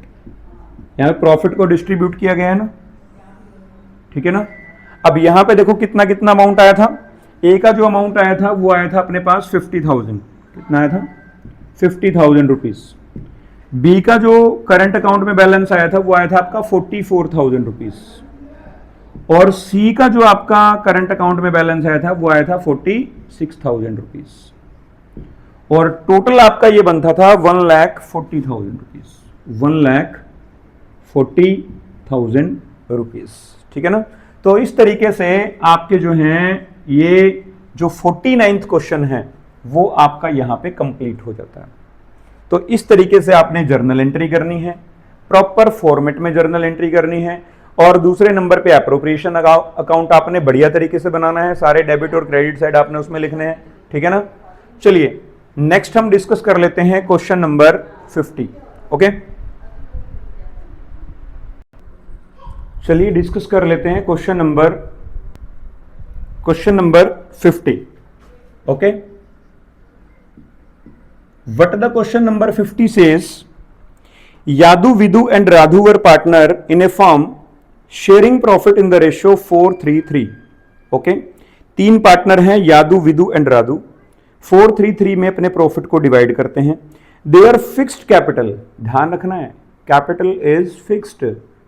यहां प्रॉफिट को डिस्ट्रीब्यूट किया गया है ना, ठीक है ना। अब यहां पे देखो कितना कितना अमाउंट आया था। ए का जो अमाउंट आया था वो आया था अपने पास 50,000, कितना आया था? 50,000 रुपीज। बी का जो करंट अकाउंट में बैलेंस आया था वो आया था आपका 44,000 रुपीज, और सी का जो आपका करंट अकाउंट में बैलेंस आया था वो आया था 46,000 रुपीज, और टोटल आपका ये बनता था 1,40,000 रुपीज, 1,40,000 रुपीज, ठीक है ना। तो इस तरीके से आपके जो हैं ये जो 49th क्वेश्चन है वो आपका यहां पे कंप्लीट हो जाता है। तो इस तरीके से आपने जर्नल एंट्री करनी है, प्रॉपर फॉर्मेट में जर्नल एंट्री करनी है, और दूसरे नंबर पे एप्रोप्रिएशन अकाउंट आपने बढ़िया तरीके से बनाना है, सारे डेबिट और क्रेडिट साइड आपने उसमें लिखने हैं, ठीक है ना। चलिए नेक्स्ट हम डिस्कस कर लेते हैं क्वेश्चन नंबर 50। ओके, चलिए डिस्कस कर लेते हैं question number 50। Okay, what the question number 50 says, Yadu, Vidu and Radhu were partner in a firm sharing profit in the ratio 4:3:3। Okay, तीन पार्टनर हैं यादू, विदु एंड राधु, 4:3:3 में अपने प्रॉफिट को डिवाइड करते हैं। देयर फिक्स्ड कैपिटल, ध्यान रखना है कैपिटल इज फिक्स्ड,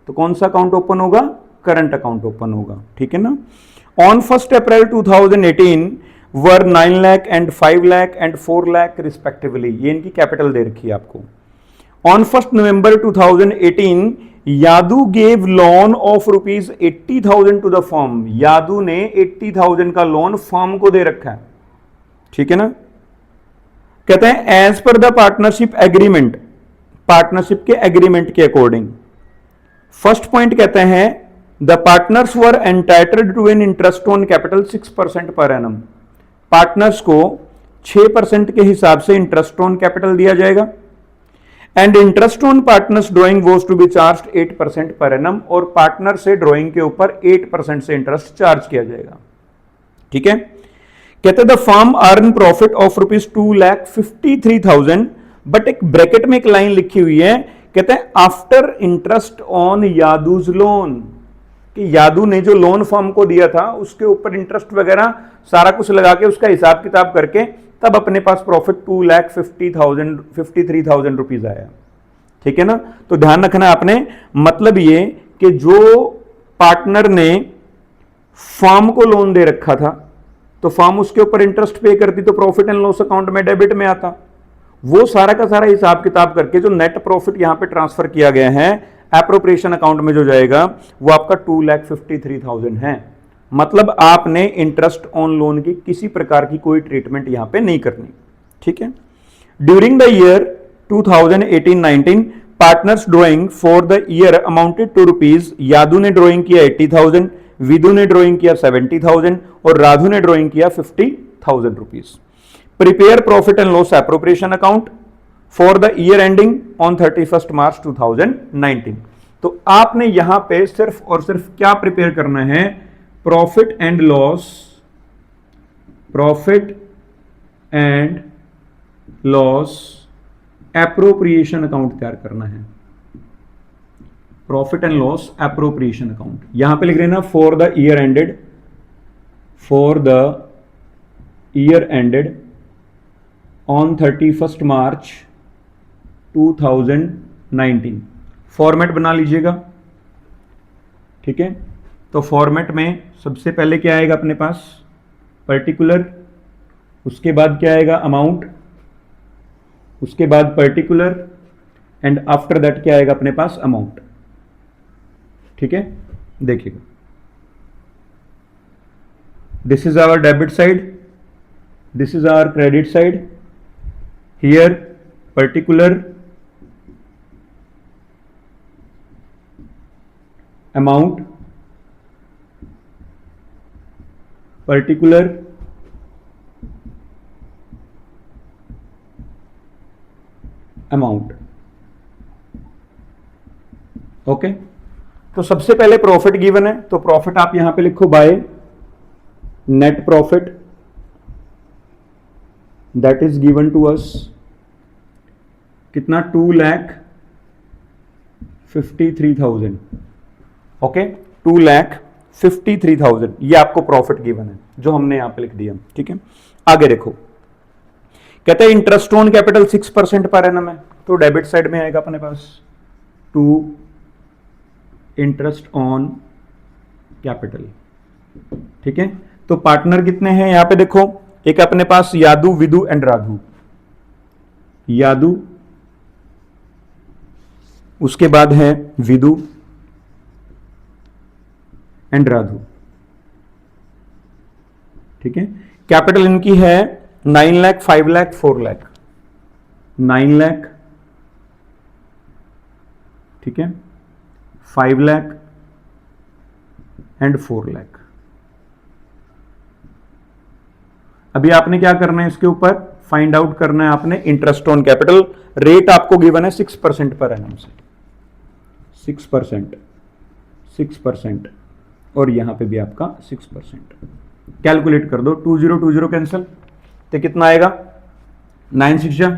तो कौन सा अकाउंट ओपन होगा? करंट अकाउंट ओपन होगा, ठीक है ना। On 1 April 2018 were 9 lakh and 5 lakh and 4 lakh respectively, ये इनकी कैपिटल दे रखी है आपको। On 1 November 2018 Yadu gave loan of rupees 80,000 to the firm, Yadu ने 80,000 का लोन फर्म को दे रखा है, ठीक है ना। कहते हैं as per the partnership agreement, partnership के एग्रीमेंट के अकॉर्डिंग। फर्स्ट पॉइंट कहते हैं the partners were entitled to an interest on capital 6% per annum, partners को 6% के हिसाब से इंटरेस्ट ऑन कैपिटल दिया जाएगा, and interest on partners drawing was to be charge 8% per annum, और पार्टनर से ड्रॉइंग के ऊपर 8% से इंटरेस्ट चार्ज किया जाएगा, ठीक है। कहते the firm earn profit of rupees 2,53,000, but एक ब्रैकेट में एक लाइन लिखी हुई है, कहते हैं आफ्टर इंटरेस्ट ऑन यादूज लोन, कि यादू ने जो लोन फर्म को दिया था उसके ऊपर इंटरेस्ट वगैरह सारा कुछ लगा के उसका हिसाब किताब करके तब अपने पास प्रॉफिट 2,53,000 रुपीज आया, ठीक है ना। तो ध्यान रखना आपने, मतलब ये कि जो पार्टनर ने फर्म को लोन दे रखा था तो फर्म उसके ऊपर इंटरेस्ट पे करती तो प्रॉफिट एंड लॉस अकाउंट में डेबिट में आता, वो सारा का सारा हिसाब किताब करके जो नेट प्रॉफिट यहां पे ट्रांसफर किया गया है एप्रोप्रिएशन अकाउंट में जो जाएगा वो आपका 2,53,000 है। मतलब आपने इंटरेस्ट ऑन लोन की किसी प्रकार की कोई ट्रीटमेंट यहां पे नहीं करनी, ठीक है। During the year 2018-19 partners drawing for the year amounted to rupees, Yadu ने ड्राइंग किया 80,000, विदु ने ड्राइंग किया 70,000 और राधु ने ड्राइंग किया 50,000 rupees. Prepare profit and loss appropriation account for the year ending on 31 मार्च 2019। तो आपने यहां पे सिर्फ और सिर्फ क्या प्रिपेयर करना है, profit and loss appropriation account तैयार करना है। Profit and loss appropriation account यहां पे लिख रहे ना, for the year ended on 31 March 2019। Format बना लीजिएगा, ठीक है। तो फॉर्मेट में सबसे पहले क्या आएगा अपने पास, पर्टिकुलर, उसके बाद क्या आएगा अमाउंट, उसके बाद पर्टिकुलर एंड आफ्टर दैट क्या आएगा अपने पास अमाउंट, ठीक है। देखिएगा, this is our debit side, this is our credit side, here particular amount, particular amount, okay. तो सबसे पहले प्रॉफिट गिवन है, तो प्रॉफिट आप यहां पे लिखो by net profit that is given to us, कितना 2,53,000, ओके, 2,53,000 ये आपको प्रॉफिट गिवन है जो हमने यहां पे लिख दिया, ठीक है। आगे देखो, कहते हैं interest on capital 6% per annum है, तो डेबिट साइड में आएगा अपने पास टू इंटरेस्ट ऑन कैपिटल, ठीक है। तो पार्टनर कितने हैं यहां पे देखो, एक अपने पास यादू, विदु एंड राधु, यादू, उसके बाद है विदु एंड राधु, ठीक है। कैपिटल इनकी है 9 लाख, 5 लाख, 4 लाख, 9 लाख, ठीक है, 5 लाख एंड 4 लाख। अभी आपने क्या करना है, इसके ऊपर फाइंड आउट करना है आपने इंटरेस्ट ऑन कैपिटल। रेट आपको गिवन है 6% पर एनम से, 6% और यहां पे भी आपका 6%। कैलकुलेट कर दो, 2020 कैंसिल, तो कितना आएगा 9 6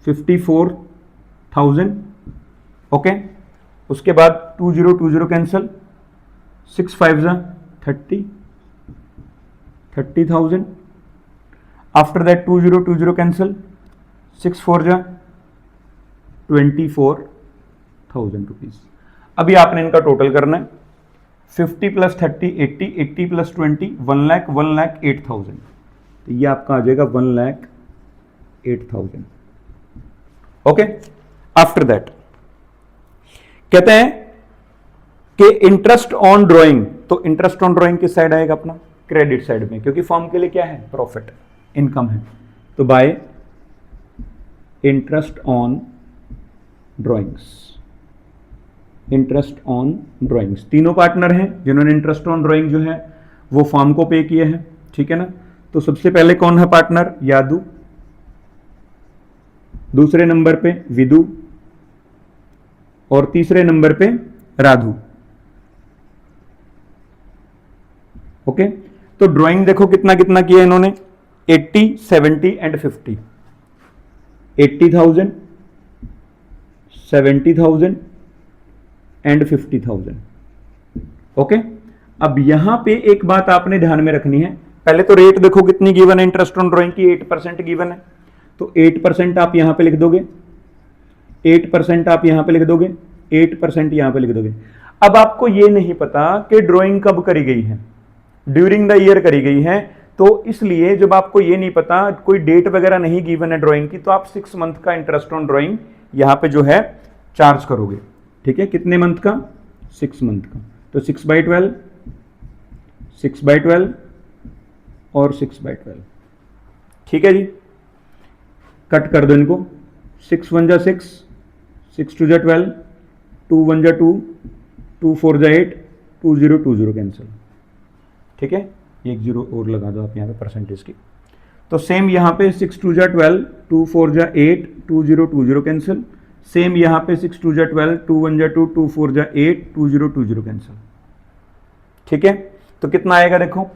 54,000, ओके। उसके बाद 2020 cancel, 6 5 30,000। After that 2020 cancel, 6 4 24,000 rupees. अभी आपने इनका टोटल करना है, 50 + 30 80, 80 + 20 1,08,000, तो ये आपका आ जाएगा 1,08,000, ओके। आफ्टर दैट कहते हैं कि इंटरेस्ट ऑन ड्राइंग, तो इंटरेस्ट ऑन ड्राइंग किस साइड आएगा अपना, क्रेडिट साइड में, क्योंकि फॉर्म के लिए क्या है, प्रॉफिट इनकम है। तो bye interest on drawings, interest on drawings, तीनों पार्टनर हैं जिन्होंने इंटरेस्ट ऑन ड्राइंग जो है वो फॉर्म को पे किए हैं, ठीक है ना। तो सबसे पहले कौन है पार्टनर, यादू, दूसरे नंबर पे विदु और तीसरे नंबर पे राधु, ओके। तो ड्राइंग देखो कितना कितना किया इन्होंने, 80 70 एंड 50, 80,000 70,000 एंड 50,000, ओके। अब यहां पे एक बात आपने ध्यान में रखनी है, पहले तो रेट देखो कितनी गिवन है इंटरेस्ट ऑन ड्राइंग की, 8% गिवन है, तो 8% आप यहां पे लिख दोगे, 8% आप यहां पे लिख दोगे, 8% यहां पे लिख दोगे। अब आपको यह नहीं पता कि ड्राइंग कब करी गई है, ड्यूरिंग द ईयर करी गई है, तो इसलिए जब आपको ये नहीं पता, कोई डेट वगैरह नहीं गिवन है ड्राइंग की, तो आप 6 मंथ का इंटरेस्ट ऑन ड्राइंग यहां पे जो है चार्ज करोगे, ठीक है। कितने मंथ का, 6 मंथ का, तो 6/12 6/12 और 6/12, ठीक है जी। कट कर दो इनको, 6 1 जा 6, 6 2 जा 12, 2 1 जा 2, 2 4 जा 8, 2 0 2 0 कैंसिल। ठीक है, एक जीरो और लगा दो आप यहाँ पे परसेंटेज की। तो सेम यहाँ पे 6 2 जा 12, 2 4 जा 8, 2 0 2 0 कैंसिल। सेम यहाँ पे 6 2 जा 12, 2 1 जा 2, 2 4 जा 8, 2 0 2 0 कैंसिल। ठीक है, तो कितना आएगा देखो,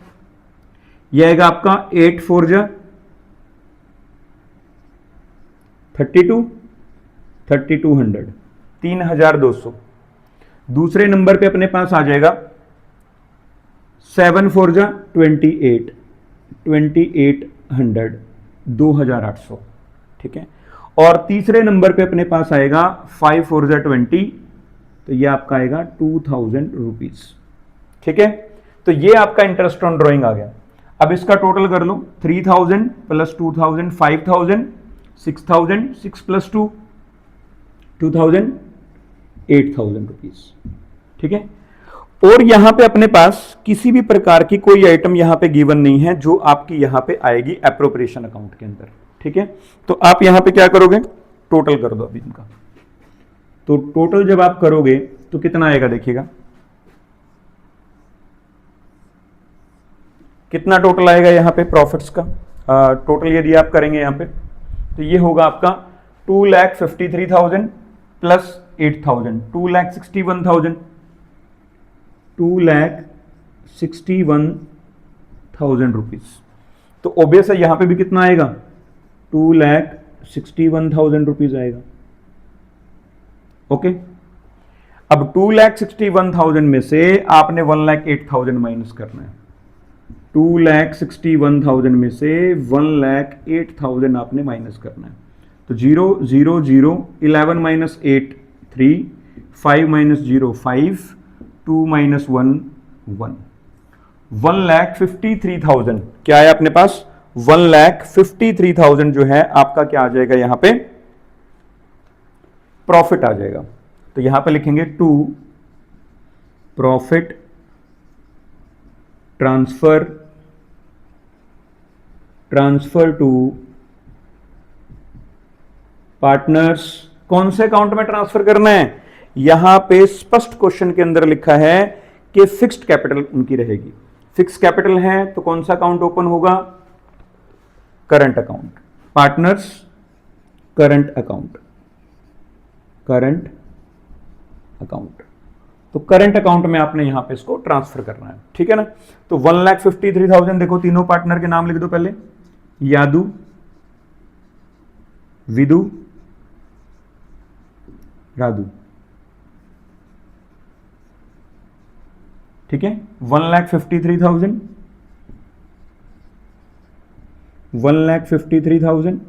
यह आएगा आपका 8 4 जा 32, 3200, 3200। दूसरे नंबर पे अपने पास आ जाएगा 7 4 जा 28, 2800, 2800। ठीक है, और तीसरे नंबर पे अपने पास आएगा 5 4 जा 20, तो ये आपका आएगा 2000 रुपीज। ठीक है, तो ये आपका इंटरेस्ट ऑन ड्रॉइंग आ गया। अब इसका टोटल कर लो, 3000 प्लस 2000 5000, 6000, 6 प्लस 2 2000, 8000 रुपीज। ठीक है, और यहां पे अपने पास किसी भी प्रकार की कोई आइटम यहां पे गिवन नहीं है जो आपकी यहां पे आएगी एप्रोप्रिएशन अकाउंट के अंदर। ठीक है, तो आप यहां पे क्या करोगे, टोटल कर दो अभी इनका। तो टोटल जब आप करोगे तो कितना आएगा देखिएगा, कितना टोटल आएगा यहां पे प्रॉफिट्स का। टोटल यदि आप करेंगे यहां पे तो ये होगा आपका 2,53,000 प्लस 8,000, 2,61,000, 2,61,000 रुपीज। तो ऑब्वियस है यहां पे भी कितना आएगा, 2,61,000 रुपीज आएगा। ओके, अब 2,61,000 में से आपने 1,08,000 माइनस करना है। 2,61,000 में से 1,08,000 आपने माइनस करना है। तो 0 0 0, 11 माइनस 8 3, 5 माइनस 0 5, 2 माइनस 1 1, 1,53,000 क्या है अपने पास, 1,53,000 जो है आपका क्या आ जाएगा यहां पे, प्रॉफिट आ जाएगा। तो यहां पे लिखेंगे to profit transfer to partners. कौन से अकाउंट में ट्रांसफर करना है, यहां पे स्पष्ट क्वेश्चन के अंदर लिखा है कि फिक्स्ड कैपिटल उनकी रहेगी। फिक्स कैपिटल है तो कौन सा अकाउंट ओपन होगा, current account, partners current account, current account. तो करंट अकाउंट में आपने यहां पे इसको ट्रांसफर करना है। ठीक है ना, तो 1,53,000 देखो, तीनों पार्टनर के नाम लिख दो पहले, यादू, विदु, राधु। ठीक है, 1,53,000, 1,53,000,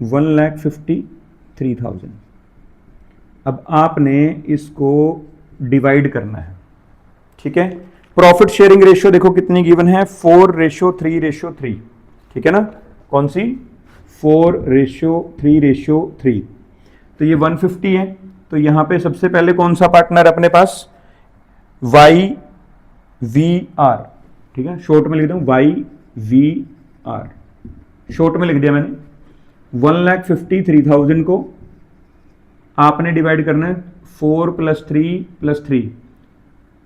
1,53,000। अब आपने इसको डिवाइड करना है। ठीक है, प्रॉफिट शेयरिंग रेशियो देखो कितनी गिवन है, 4:3:3। ठीक है ना, कौन सी, 4:3:3। तो ये 150 है। तो यहां पे सबसे पहले कौन सा पार्टनर अपने पास, YVR। ठीक है, शॉर्ट में लिख दूं YVR, शॉर्ट में लिख दिया मैंने। 1,53,000 को आपने डिवाइड करना है 4 + 3 + 3,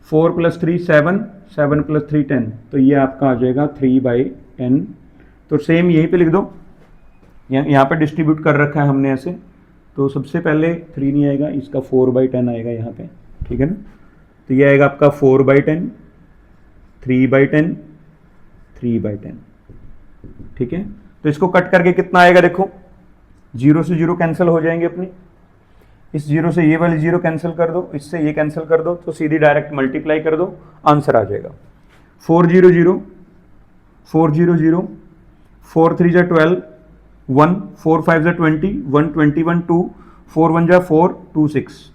4 + 3 7, 7 + 3 10, तो ये आपका आ जाएगा 3/10। तो सेम यहीं पे लिख दो, यहाँ पे डिस्ट्रीब्यूट कर रखा है हमने ऐसे, तो सबसे पहले 3 नहीं आएगा, इसका 4/10 आएगा यहाँ पे। ठीक है ना, तो ये आएगा आपका 4/10, 3/10, 3/10। ठीक है, तो इसको कट करके कितना आएगा देखो, 0 से 0 कैंसिल हो जाएंगे अपनी, इस 0 से ये वाली 0 कैंसिल कर दो, इससे ये कैंसिल कर दो, तो सीधी डायरेक्ट मल्टीप्लाई कर दो, आंसर आ जाएगा 400, 400, 4 3 जा 12, 1, 4 5 जा 20, 1 21 2, 4 1 जा 4, 2 6,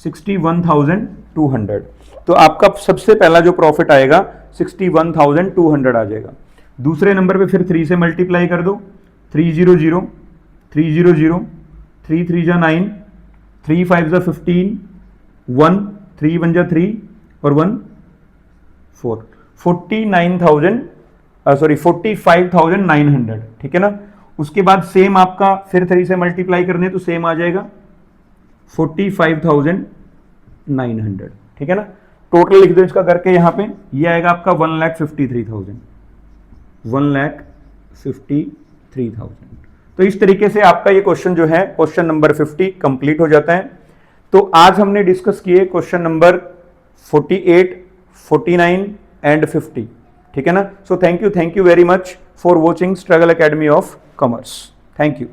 61,200। तो आपका सबसे पहला जो प्रॉफिट आएगा 61,200 आ जाएगा। दूसरे नंबर पे फिर 3 से मल्टीप्लाई कर दो, 300, 300, 3 3 जा 9, 3 5 जा 15, 1 3 1 जा 3 और 1 4, 45,900। ठीक है ना, उसके बाद सेम आपका फिर 3 से मल्टीप्लाई करने तो सेम आ जाएगा 45,900, ठीक है ना। टोटल लिख दो इसका करके यहां पे, ये आएगा आपका 1,53,000, 1,53,000। तो इस तरीके से आपका ये क्वेश्चन जो है क्वेश्चन नंबर 50 कंप्लीट हो जाता है। तो आज हमने डिस्कस किए क्वेश्चन नंबर 48, 49 एंड 50, ठीक है ना। So thank you very much for watching struggle academy of commerce. Thank you.